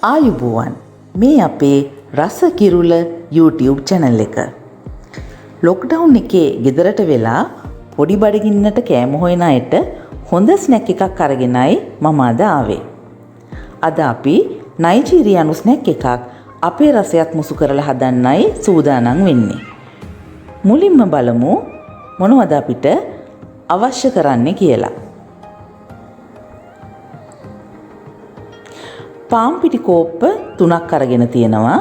ආයුබෝවන් මේ අපේ රස කිරුල YouTube channel එක. ලොක්ඩවුන් එකේ ගෙදරට වෙලා පොඩි බඩගින්නට කෑම හොයන අයට හොඳ ස්නැක් එකක් අරගෙනයි මම අද ආවේ. අද අපි නයිජීරියානු ස්නැක් එකක් අපේ රසයත් මුසු කරලා හදන්නයි සූදානම් වෙන්නේ. මුලින්ම බලමු මොනවද අපිට අවශ්‍ය කරන්නේ කියලා. පාම් පිටි කෝප්ප 3ක් අරගෙන තියෙනවා.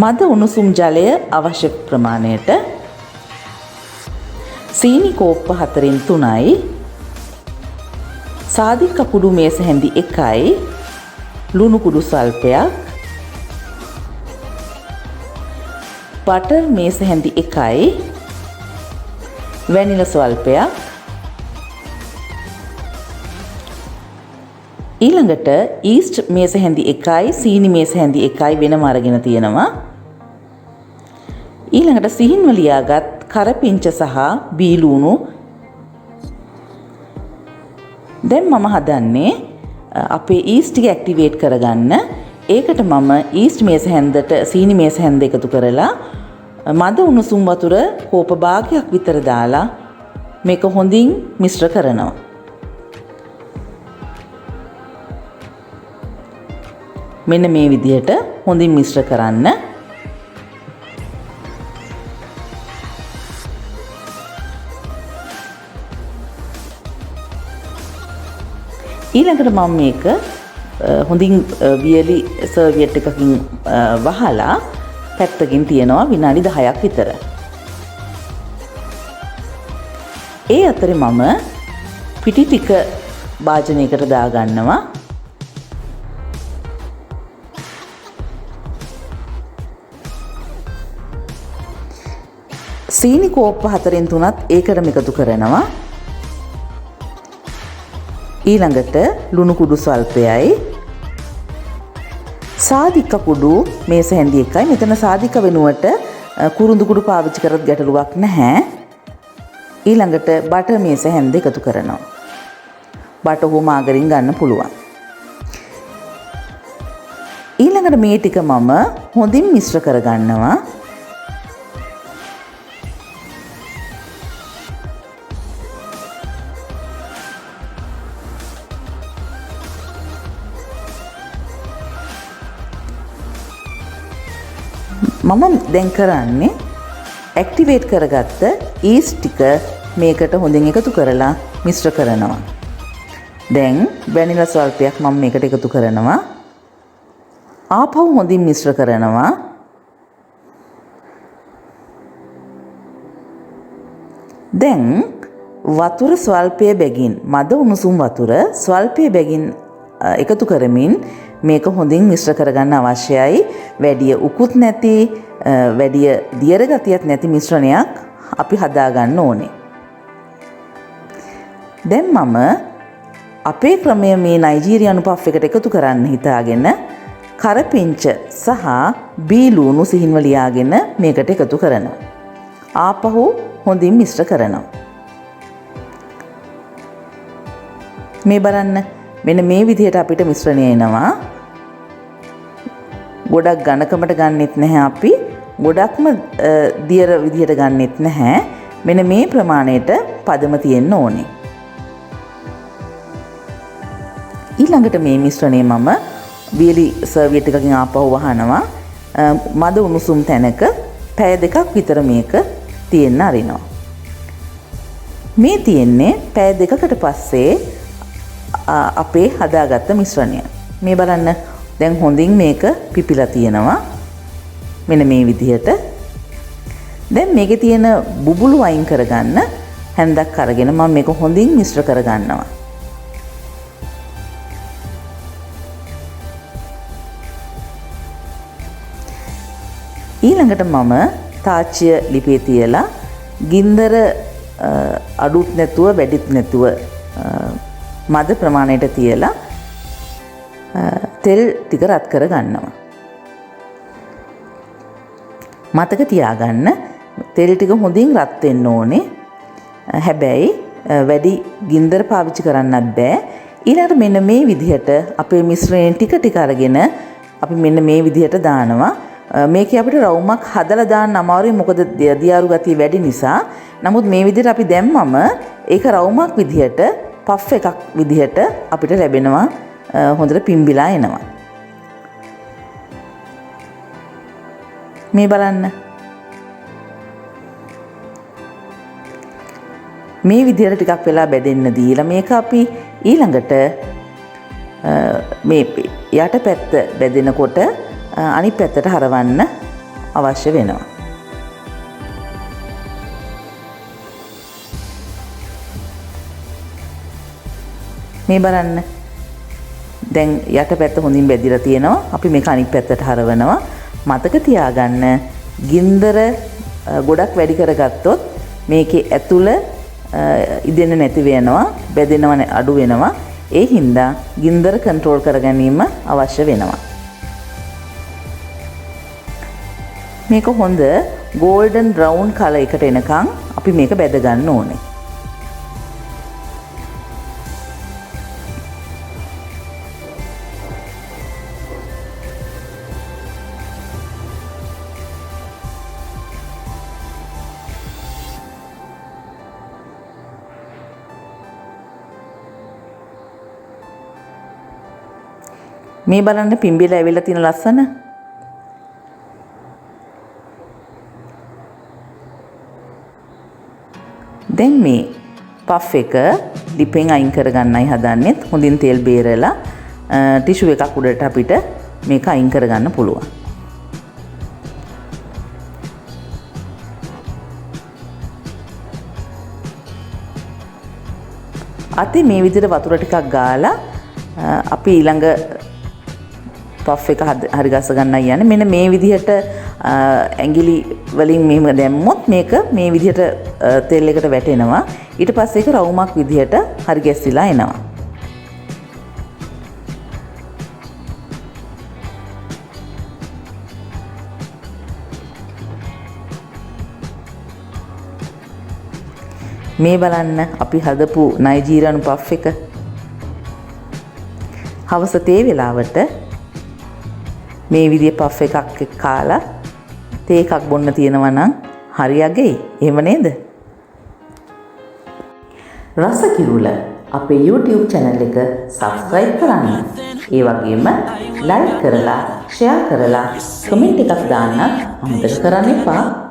මද උණුසුම් ජලය අවශ්‍ය ප්‍රමාණයට. සීනි කෝප්ප 4න් 3යි. සාදික කුඩු මේස හැඳි 1යි. ලුණු කුඩු සල්පයක්. බටර් මේස හැඳි 1යි. වැනිලා ස්වල්පයක්. ඊළඟට ඊස්ට් මේස හැඳි 1යි සීනි මේස හැඳි 1යි වෙනම අරගෙන තියෙනවා. ඊළඟට සිහින්ව ලියාගත් කරපිංච සහ බීලුණු. දැන් මම හදන්නේ අපේ ඊස්ට් ටික ඇක්ටිවේට් කරගන්න. ඒකට මම ඊස්ට් මේස හැන්දට සීනි මේස හැන්ද එකතු කරලා මද උණුසුම් වතුර කෝප භාගයක් විතර දාලා මේක හොඳින් මිශ්‍ර කරනවා. මෙන්න මේ විදිහට හොඳින් මිශ්‍ර කරන්න. ඊළඟට මම මේක හොඳින් වියලි සර්වියට් එකකින් වහලා පැත්තකින් තියනවා විනාඩි 10ක් විතර. ඒ අතරේ මම පිටි ටික භාජනයකට දාගන්නවා. සීනි කෝප්ප 4න් 3ත් ඒකටම එකතු කරනවා. ඊළඟට ලුණු කුඩු ස්වල්පයයි. සාදික කුඩු මේස හැඳි 1යි. මෙතන සාදික වෙනුවට කුරුඳු කුඩු පාවිච්චි කරත් ගැටලුවක් නැහැ. ඊළඟට බටර් මේස හැඳ එකතු කරනවා. බටර් හෝ මාගරින් ගන්න පුළුවන්. ඊළඟට මේ ටික මම හොඳින් මිශ්‍ර කරගන්නවා. මම දැන් කරන්නේ ඇක්ටිවේට් කරගත්ත ඊස්ට් ටික මේකට හොඳින් එකතු කරලා මිශ්‍ර කරනවා. දැන් වැනිලා ස්වල්පයක් මම මේකට එකතු කරනවා. ආපහු හොඳින් මිශ්‍ර කරනවා. දැන් වතුර ස්වල්පයේ බැගින් මද උණුසුම් වතුර ස්වල්පයේ බැගින් එකතු කරමින් මේක හොඳින් මිශ්‍ර කරගන්න අවශ්‍යයි. වැඩි උකුත් නැති වැඩි දියර ගතියක් නැති මිශ්‍රණයක් අපි හදාගන්න ඕනේ. දැන් මම අපේ ක්‍රමය මේ නයිජීරියානු පෆ් එකට එකතු කරන්න හිතාගෙන කරපිංච සහ බීලුණු සිහින්ව ලියාගෙන මේකට එකතු කරනවා. ආපහු හොඳින් මිශ්‍ර කරනවා. මේ බලන්න මෙන්න මේ විදිහට අපිට මිශ්‍රණය එනවා. ගොඩක් ඝනකමට ගන්නෙත් නැහැ අපි. ගොඩක්ම දියර විදිහට ගන්නෙත් නැහැ. මෙන්න මේ ප්‍රමාණයට පදම තියෙන්න ඕනේ. ඊළඟට මේ මිශ්‍රණය මම වියලි සර්වියට් එකකින් ආපහු වහනවා. මද උණුසුම් තැනක පැය 2ක් විතර මේක තියෙන්න අරිනවා. මේ තියෙන්නේ පැය 2කට පස්සේ අපේ හදාගත්ත මිශ්‍රණය. මේ බලන්න දැන් හොඳින් මේක පිපිලා තියෙනවා. මෙන්න මේ විදිහට. දැන් මේකේ තියෙන බුබුලු වයින් කරගන්න හැන්දක් අරගෙන මම මේක හොඳින් මිශ්‍ර කරගන්නවා. ඊළඟට මම තාච්චිය ලිපේ තියලා ගින්දර අඩුත් නැතුව වැඩිත් නැතුව මද ප්‍රමාණයට තියලා තෙල් ටික රත් කර ගන්නවා. මතක තියාගන්න තෙල් ටික හොඳින් රත් වෙන්න ඕනේ. හැබැයි වැඩි ගින්දර පාවිච්චි කරන්නත් බෑ. ඊළඟට මෙන්න මේ විදිහට අපේ මිශ්‍රණය ටික ටික අරගෙන අපි මෙන්න මේ විදිහට දානවා. මේකේ අපිට රවුමක් හදලා දාන්න අමාරුයි මොකද දියාරු ගතිය වැඩි නිසා. නමුත් මේ විදිහට අපි දැම්මම ඒක රවුමක් විදිහට පෆ් එකක් විදිහට අපිට ලැබෙනවා. හොඳට පිම්බිලා එනවා. මේ බලන්න. මේ විදිහට ටිකක් වෙලා බෙදෙන්න දීලා මේක අපි ඊළඟට මේ යට පැත්ත බෙදෙනකොට අනිත් පැත්තට හරවන්න අවශ්‍ය වෙනවා. මේ බලන්න. දැන් යට පැත්ත හොඳින් බෙදිලා තියෙනවා. අපි මේක අනිත් පැත්තට හරවනවා. මතක තියාගන්න ගින්දර ගොඩක් වැඩි කරගත්තොත් මේකේ ඇතුළ ඉදෙන්න නැති වෙනවා, බැදෙනව අඩු වෙනවා. ඒ හින්දා ගින්දර කන්ට්‍රෝල් කර ගැනීම අවශ්‍ය වෙනවා. මේක හොඳ ගෝල්ඩන් බ්‍රවුන් කලර් එකට එනකන් අපි මේක බැද ගන්න ඕනේ. මේ බලන්න පිම්බිලා ඇවිල්ලා තියෙන ලස්සන. දැන් මේ පෆ් එක ලිපෙන් අයින් කරගන්නයි හදන්නේ. හොඳින් තෙල් බේරලා ටිෂු එකක් උඩට අපිට මේක අයින් කරගන්න පුළුවන්. අතේ මේ විදිහට වතුර ටිකක් ගාලා අපි ඊළඟ පෆ් එක හරි ගස ගන්නයි යන්නේ. මෙන්න මේ විදිහට ඇඟිලි වලින් මෙහෙම දැම්මොත් මේක මේ විදිහට තෙල් එකට වැටෙනවා. ඊට පස්සේ ඒක රවුමක් විදිහට හරි ගැස්සිලා එනවා. මේ බලන්න අපි හදපු නයිජීරියානු පෆ් එක. හවස තේ වෙලාවට මේ විදිහේ පෆ් එකක් කාලා තේ එකක් බොන්න තියෙනවා නම් හරි අගෙයි. එහෙම නේද? රස කිරුල අපේ YouTube channel එක subscribe කරන්න. ඒ වගේම like කරලා, share කරලා, comment එකක් දාන්න අමතක කරන්න එපා.